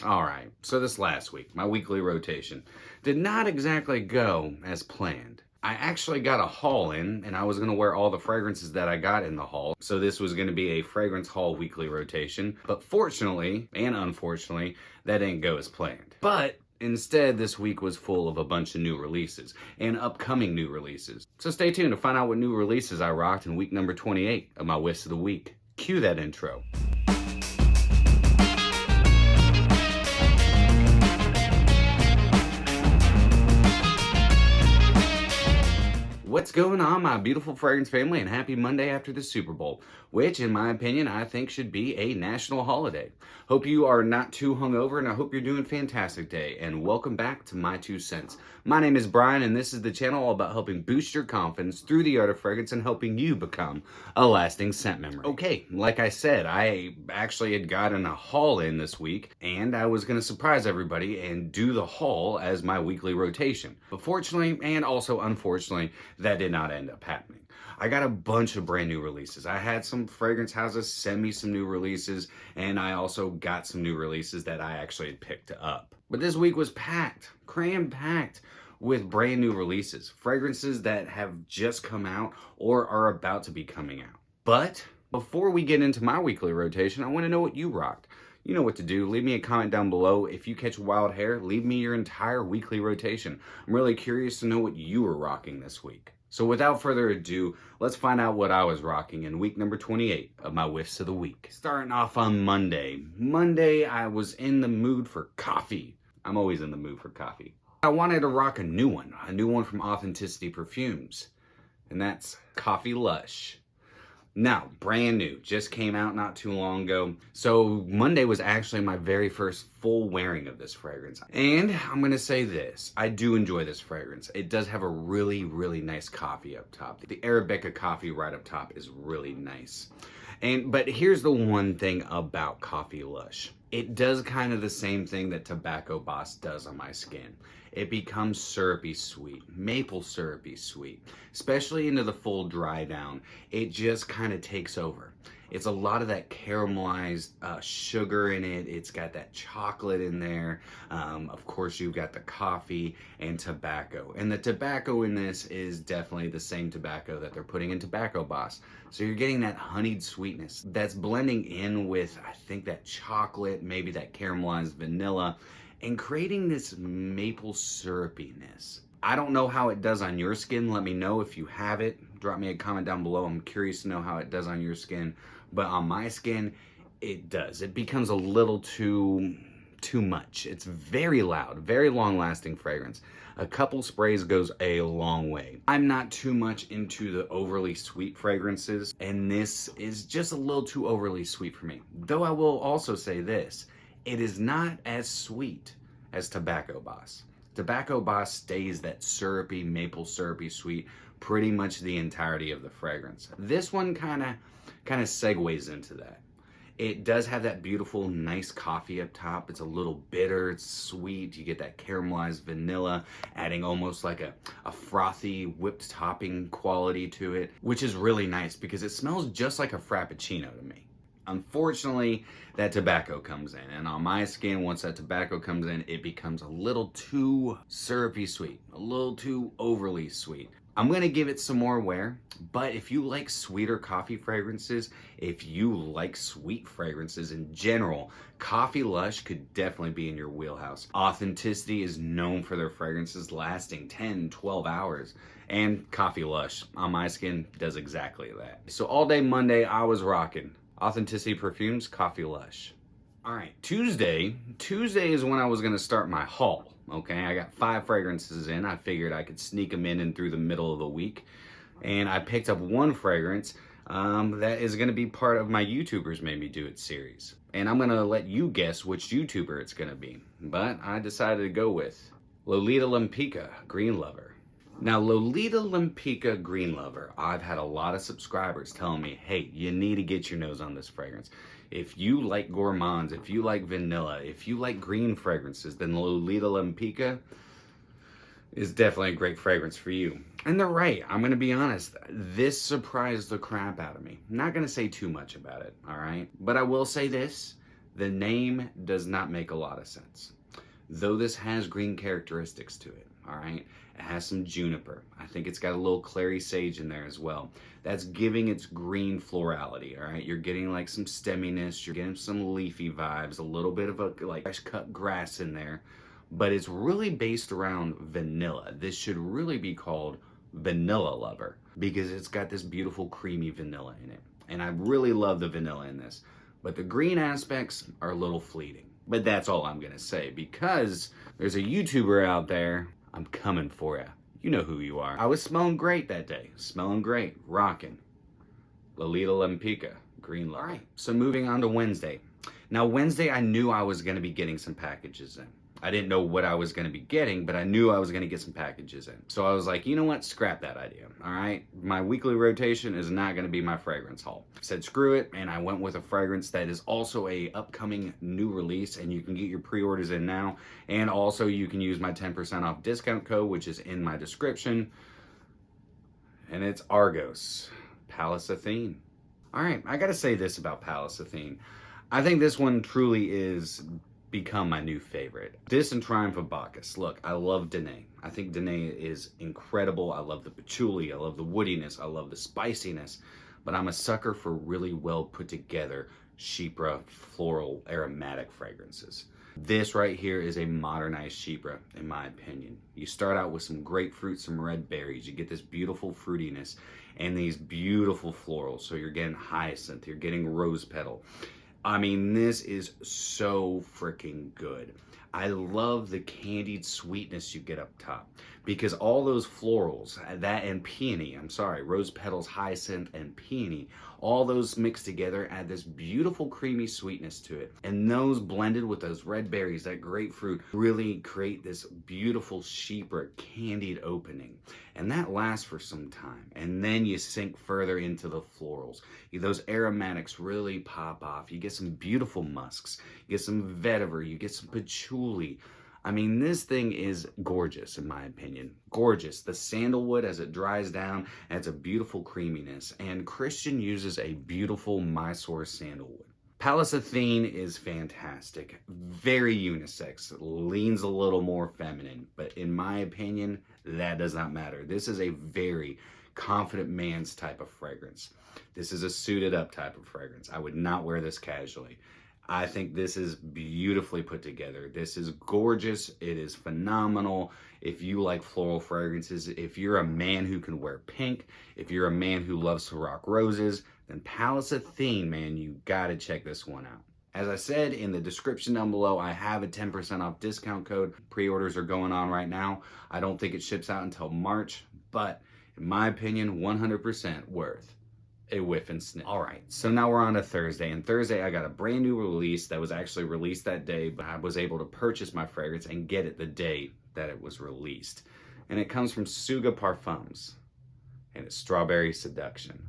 Alright, so this last week, my weekly rotation did not exactly go as planned. I actually got a haul in, and I was going to wear all the fragrances that I got in the haul. So this was going to be a fragrance haul weekly rotation. But fortunately, and unfortunately, that didn't go as planned. But instead, this week was full of a bunch of new releases and upcoming new releases. So stay tuned to find out what new releases I rocked in week number 28 of my Whiffs of the Week. Cue that intro. What's going on, my beautiful fragrance family, and happy Monday after the Super Bowl, which, in my opinion, I think should be a national holiday. Hope you are not too hungover, and I hope you're doing a fantastic day, and welcome back to My2Scents. My name is Brian, and this is the channel all about helping boost your confidence through the art of fragrance and helping you become a lasting scent memory. Okay, like I said, I actually had gotten a haul in this week, and I was going to surprise everybody and do the haul as my weekly rotation. But fortunately, and also unfortunately, that did not end up happening. I got a bunch of brand new releases. I had some fragrance houses send me some new releases, and I also got some new releases that I actually had picked up. But this week was packed, cram-packed with brand new releases, fragrances that have just come out or are about to be coming out. But before we get into my weekly rotation, I want to know what you rocked. You know what to do. Leave me a comment down below. If you catch wild hair, leave me your entire weekly rotation. I'm really curious to know what you were rocking this week. So without further ado, let's find out what I was rocking in week number 28 of my Whiffs of the Week. Starting off on Monday. Monday, I was in the mood for coffee. I'm always in the mood for coffee. I wanted to rock a new one from Authenticity Perfumes, and that's Coffee Lush. Now, brand new, just came out not too long ago. So Monday was actually my very first full wearing of this fragrance. And I'm gonna say this, I do enjoy this fragrance. It does have a really, really nice coffee up top. The Arabica coffee right up top is really nice. But here's the one thing about Coffee Lush. It does kind of the same thing that Tobacco Boss does on my skin. It becomes syrupy sweet, maple syrupy sweet, especially into the full dry down. It just kind of takes over. It's a lot of that caramelized sugar in it. It's got that chocolate in there. Of course, you've got the coffee and tobacco. And the tobacco in this is definitely the same tobacco that they're putting in Tobacco Boss. So you're getting that honeyed sweetness that's blending in with, I think, that chocolate, maybe that caramelized vanilla, and creating this maple syrupiness. I don't know how it does on your skin. Let me know if you have it. Drop me a comment down below. I'm curious to know how it does on your skin. But on my skin, it does. It becomes a little too much. It's very loud, very long-lasting fragrance. A couple sprays goes a long way. I'm not too much into the overly sweet fragrances, and this is just a little too overly sweet for me. Though I will also say this, it is not as sweet as Tobacco Boss. Tobacco Boss stays that syrupy, maple syrupy sweet pretty much the entirety of the fragrance. This one kind of segues into that. It does have that beautiful, nice coffee up top. It's a little bitter, it's sweet. You get that caramelized vanilla, adding almost like a frothy whipped topping quality to it, which is really nice because it smells just like a Frappuccino to me. Unfortunately, that tobacco comes in, and on my skin, once that tobacco comes in, it becomes a little too syrupy sweet, a little too overly sweet. I'm going to give it some more wear, but if you like sweeter coffee fragrances, if you like sweet fragrances in general, Coffee Lush could definitely be in your wheelhouse. Authenticity is known for their fragrances lasting 10, 12 hours. And Coffee Lush, on my skin, does exactly that. So all day Monday, I was rocking Authenticity Perfumes, Coffee Lush. All right, Tuesday is when I was gonna start my haul, okay? I got 5 fragrances in. I figured I could sneak them in through the middle of the week. And I picked up one fragrance that is gonna be part of my YouTubers Made Me Do It series. And I'm gonna let you guess which YouTuber it's gonna be. But I decided to go with Lolita Lempicka, Green Lover. Now, Lolita Lempicka Green Lover, I've had a lot of subscribers telling me, hey, you need to get your nose on this fragrance. If you like gourmands, if you like vanilla, if you like green fragrances, then Lolita Lempicka is definitely a great fragrance for you. And they're right, I'm gonna be honest, this surprised the crap out of me. I'm not gonna say too much about it, all right? But I will say this The name does not make a lot of sense. Though this has green characteristics to it, all right? It has some juniper. I think it's got a little clary sage in there as well. That's giving its green florality, all right? You're getting like some stemminess, you're getting some leafy vibes, a little bit of a like fresh cut grass in there, but it's really based around vanilla. This should really be called Vanilla Lover because it's got this beautiful creamy vanilla in it. And I really love the vanilla in this, but the green aspects are a little fleeting. But that's all I'm gonna say because there's a YouTuber out there. I'm coming for ya. You know who you are. I was smelling great that day. Smelling great. Rocking. Lolita Lempica. Green Lover. All right, so moving on to Wednesday. Now Wednesday I knew I was gonna be getting some packages in. I didn't know what I was going to be getting, but I knew I was going to get some packages in. So I was like, you know what? Scrap that idea. All right. My weekly rotation is not going to be my fragrance haul. I said, screw it. And I went with a fragrance that is also a upcoming new release, and you can get your pre-orders in now. And also you can use my 10% off discount code, which is in my description. And it's Argos, Pallas Athene. All right. I got to say this about Pallas Athene. I think this one truly is become my new favorite. This and Triumph of Bacchus. Look, I love Danae. I think Danae is incredible. I love the patchouli. I love the woodiness. I love the spiciness. But I'm a sucker for really well put together Chypre floral aromatic fragrances. This right here is a modernized Chypre, in my opinion. You start out with some grapefruit, some red berries. You get this beautiful fruitiness and these beautiful florals. So you're getting hyacinth, you're getting rose petal. I mean, this is so freaking good. I love the candied sweetness you get up top because all those florals, that and peony, rose petals, hyacinth, and peony, all those mixed together add this beautiful creamy sweetness to it. And those blended with those red berries, that grapefruit, really create this beautiful Chypre candied opening. And that lasts for some time. And then you sink further into the florals. Those aromatics really pop off. You get some beautiful musks, you get some vetiver, you get some patchouli. I mean, this thing is gorgeous, in my opinion. Gorgeous. The sandalwood, as it dries down, adds a beautiful creaminess. And Christian uses a beautiful Mysore sandalwood. Pallas Athene is fantastic. Very unisex. Leans a little more feminine. But in my opinion, that does not matter. This is a very confident man's type of fragrance. This is a suited up type of fragrance. I would not wear this casually. I think this is beautifully put together. This is gorgeous. It is phenomenal. If you like floral fragrances, if you're a man who can wear pink, if you're a man who loves to rock roses, then Pallas Athene, man, you gotta check this one out. As I said in the description down below, I have a 10% off discount code. Pre-orders are going on right now. I don't think it ships out until March, but in my opinion, 100% worth a whiff and sniff. All right, so now we're on to Thursday, and Thursday I got a brand new release that was actually released that day, but I was able to purchase my fragrance and get it the day that it was released. And it comes from Suga Parfums, and it's Strawberry Seduction.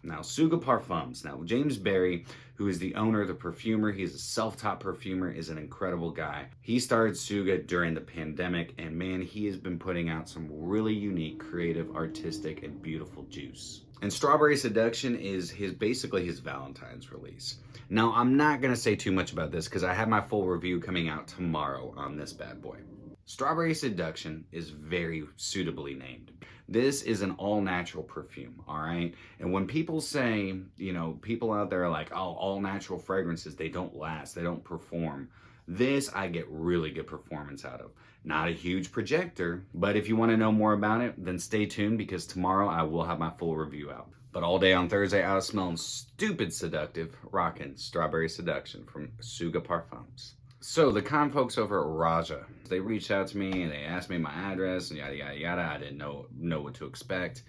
Now, Suga Parfums. Now, James Berry, who is the owner of the Perfumer, he's a self-taught perfumer, is an incredible guy. He started Suga during the pandemic, and man, he has been putting out some really unique, creative, artistic, and beautiful juice. And Strawberry Seduction is basically his Valentine's release. Now, I'm not going to say too much about this because I have my full review coming out tomorrow on this bad boy. Strawberry Seduction is very suitably named. This is an all-natural perfume, all right? And when people say, you know, people out there are like, oh, all-natural fragrances, they don't last, they don't perform. This I get really good performance out of. Not a huge projector, but if you want to know more about it, then stay tuned because tomorrow I will have my full review out. But all day on Thursday, I was smelling stupid seductive, rockin' Strawberry Seduction from Suga Parfums. So the con folks over at Roja, they reached out to me and they asked me my address and yada, yada, yada. I didn't know what to expect.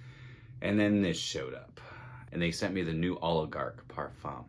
And then this showed up and they sent me the new Oligarch Parfum.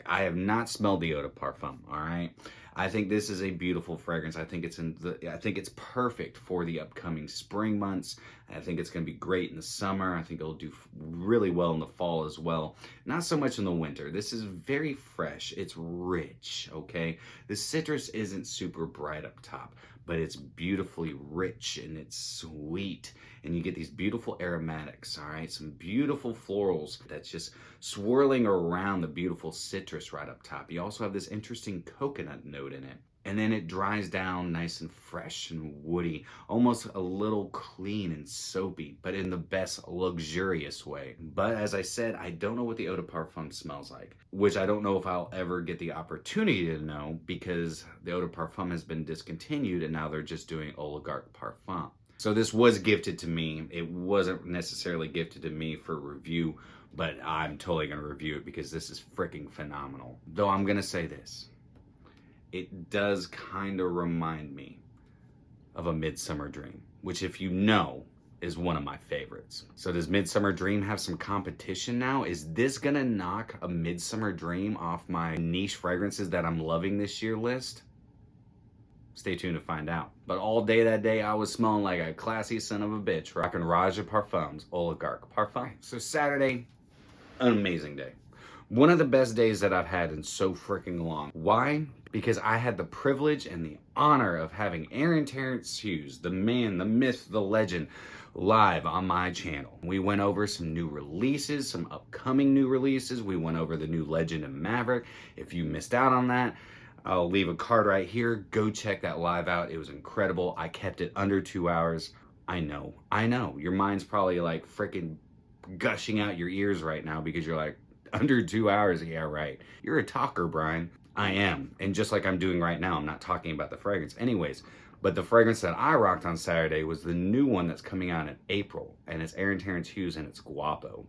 I have not smelled the eau de parfum, all right? I think this is a beautiful fragrance. I think it's perfect for the upcoming spring months. I think it's going to be great in the summer. I think it'll do really well in the fall as well. Not so much in the winter. This is very fresh. It's rich, okay? The citrus isn't super bright up top, but it's beautifully rich and it's sweet. And you get these beautiful aromatics, all right? Some beautiful florals that's just swirling around the beautiful citrus right up top. You also have this interesting coconut note in it. And then it dries down nice and fresh and woody, almost a little clean and soapy, but in the best luxurious way. But as I said, I don't know what the eau de parfum smells like, which I don't know if I'll ever get the opportunity to know because the eau de parfum has been discontinued and now they're just doing Oligarch Parfum. So this was gifted to me. It wasn't necessarily gifted to me for review, but I'm totally going to review it because this is freaking phenomenal. Though I'm going to say this. It does kind of remind me of a Midsummer Dream, which if you know, is one of my favorites. So does Midsummer Dream have some competition now? Is this gonna knock a Midsummer Dream off my niche fragrances that I'm loving this year list? Stay tuned to find out. But all day that day, I was smelling like a classy son of a bitch, rocking Roja Parfums, Oligarch Parfum. So Saturday, an amazing day. One of the best days that I've had in so freaking long. Why? Because I had the privilege and the honor of having Terence Hughes, the man, the myth, the legend, live on my channel. We went over some new releases, some upcoming new releases. We went over the new Legend of Maverick. If you missed out on that, I'll leave a card right here. Go check that live out. It was incredible. I kept it under 2 hours. I know. Your mind's probably like freaking gushing out your ears right now because you're like, under 2 hours? Yeah, right. You're a talker, Brian. I am. And just like I'm doing right now, I'm not talking about the fragrance. Anyways, but the fragrance that I rocked on Saturday was the new one that's coming out in April. And it's Terence Hughes and it's Guapo.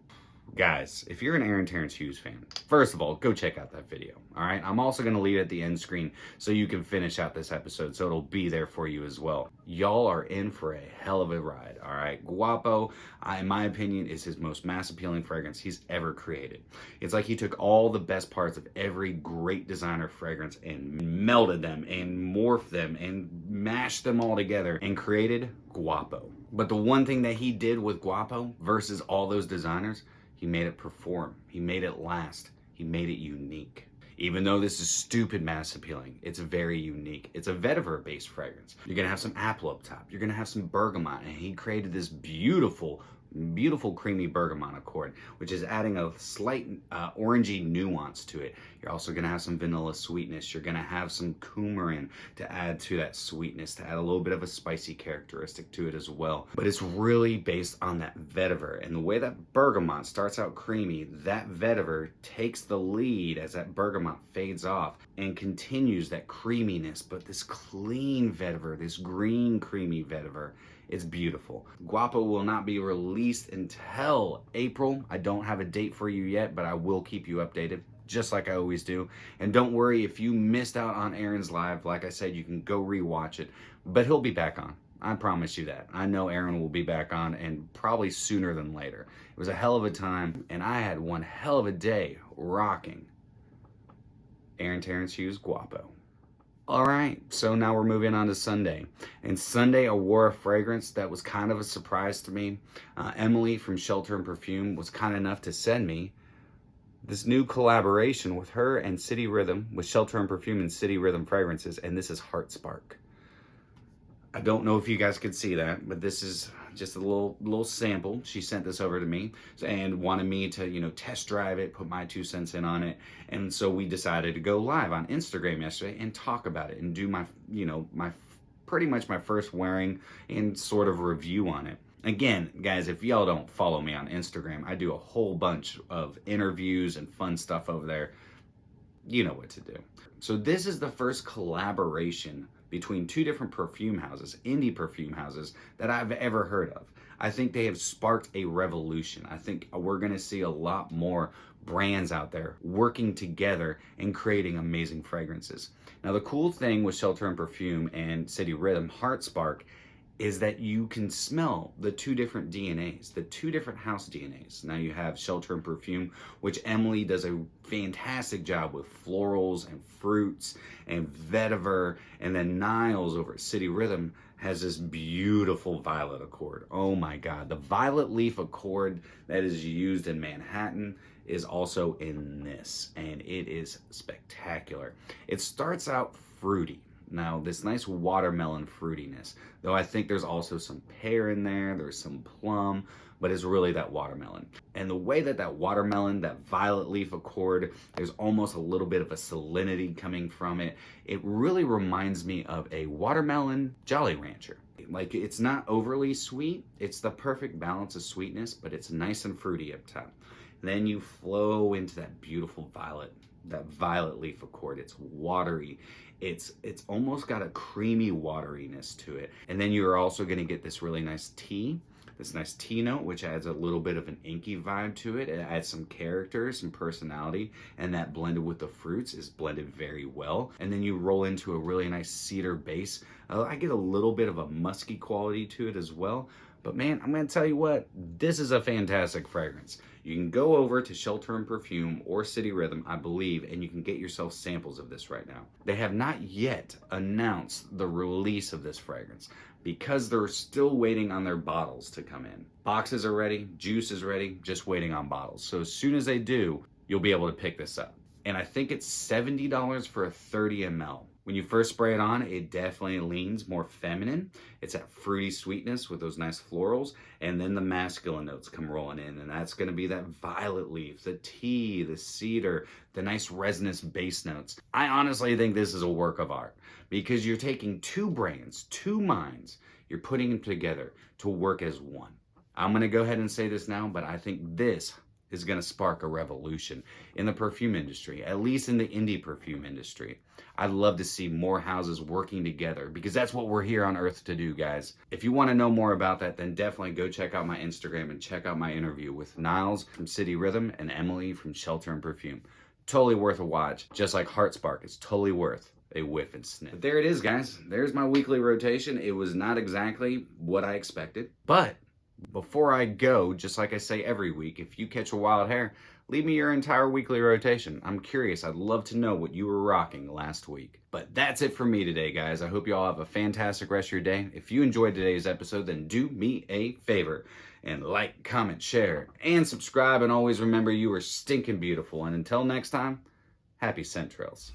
Guys, if you're an Terence Hughes fan, first of all, go check out that video, all right? I'm also going to leave it at the end screen so you can finish out this episode, so it'll be there for you as well. Y'all are in for a hell of a ride, all right? Guapo, in my opinion, is his most mass-appealing fragrance he's ever created. It's like he took all the best parts of every great designer fragrance and melded them and morphed them and mashed them all together and created Guapo. But the one thing that he did with Guapo versus all those designers, he made it perform. He made it last. He made it unique. Even though this is stupid mass appealing, it's very unique. It's a vetiver-based fragrance. You're gonna have some apple up top. You're gonna have some bergamot, and he created this beautiful creamy bergamot accord, which is adding a slight orangey nuance to it. You're also going to have some vanilla sweetness. You're going to have some coumarin to add to that sweetness, to add a little bit of a spicy characteristic to it as well. But it's really based on that vetiver, and the way that bergamot starts out creamy, that vetiver takes the lead as that bergamot fades off and continues that creaminess, but this clean vetiver, this green creamy vetiver. It's beautiful. Guapo will not be released until April. I don't have a date for you yet, but I will keep you updated, just like I always do. And don't worry, if you missed out on Aaron's live, like I said, you can go rewatch it, but he'll be back on. I promise you that. I know Aaron will be back on, and probably sooner than later. It was a hell of a time, and I had one hell of a day rocking Terence Hughes Guapo. All right, so now we're moving on to Sunday. And Sunday, I wore a fragrance that was kind of a surprise to me. Emily from Shelter and Perfume was kind enough to send me this new collaboration with her and City Rhythm, with Shelter and Perfume and City Rhythm fragrances, and this is Heart Spark. I don't know if you guys could see that, but this is just a little sample. She sent this over to me and wanted me to, test drive it, put my 2 cents in on it. And so we decided to go live on Instagram yesterday and talk about it and do my pretty much my first wearing and sort of review on it. Again, guys, if y'all don't follow me on Instagram, I do a whole bunch of interviews and fun stuff over there. You know what to do. So this is the first collaboration between 2 different perfume houses, indie perfume houses, that I've ever heard of. I think they have sparked a revolution. I think we're gonna see a lot more brands out there working together and creating amazing fragrances. Now, the cool thing with Shelter and Perfume and City Rhythm, Heart Spark, is that you can smell the two different DNAs, the two different house DNAs. Now you have Shelter and Perfume, which Emily does a fantastic job with florals and fruits and vetiver, and then Niles over at City Rhythm has this beautiful violet accord. Oh my God, the violet leaf accord that is used in Manhattan is also in this, and it is spectacular. It starts out fruity. Now, this nice watermelon fruitiness, though I think there's also some pear in there, there's some plum, but it's really that watermelon. And the way that that watermelon, that violet leaf accord, there's almost a little bit of a salinity coming from it. It really reminds me of a watermelon Jolly Rancher. Like, it's not overly sweet, it's the perfect balance of sweetness, but it's nice and fruity up top. And then you flow into that beautiful violet, that violet leaf accord. It's watery. It's almost got a creamy wateriness to it. And then you're also gonna get this really nice tea, this nice tea note, which adds a little bit of an inky vibe to it. It adds some character, some personality, and that blended with the fruits is blended very well. And then you roll into a really nice cedar base. I get a little bit of a musky quality to it as well. But man, I'm gonna tell you what, this is a fantastic fragrance. You can go over to Shelter and Perfume or City Rhythm, I believe, and you can get yourself samples of this right now. They have not yet announced the release of this fragrance because they're still waiting on their bottles to come in. Boxes are ready, juice is ready, just waiting on bottles. So as soon as they do, you'll be able to pick this up. And I think it's $70 for a 30 ml. When you first spray it on, it definitely leans more feminine. It's that fruity sweetness with those nice florals, and then the masculine notes come rolling in, and that's gonna be that violet leaf, the tea, the cedar, the nice resinous base notes. I honestly think this is a work of art because you're taking two brands, two minds, you're putting them together to work as one. I'm gonna go ahead and say this now, but I think this is going to spark a revolution in the perfume industry, at least in the indie perfume industry. I'd love to see more houses working together because that's what we're here on earth to do, guys. If you want to know more about that, then definitely go check out my Instagram and check out my interview with Niles from City Rhythm and Emily from Shelter and Perfume. Totally worth a watch, just like Heart Spark is totally worth a whiff and sniff. But there it is, guys. There's my weekly rotation. It was not exactly what I expected, but before I go, just like I say every week, if you catch a wild hair, leave me your entire weekly rotation. I'm curious. I'd love to know what you were rocking last week. But that's it for me today, guys. I hope you all have a fantastic rest of your day. If you enjoyed today's episode, then do me a favor and like, comment, share, and subscribe. And always remember, you are stinking beautiful. And until next time, happy scent trails.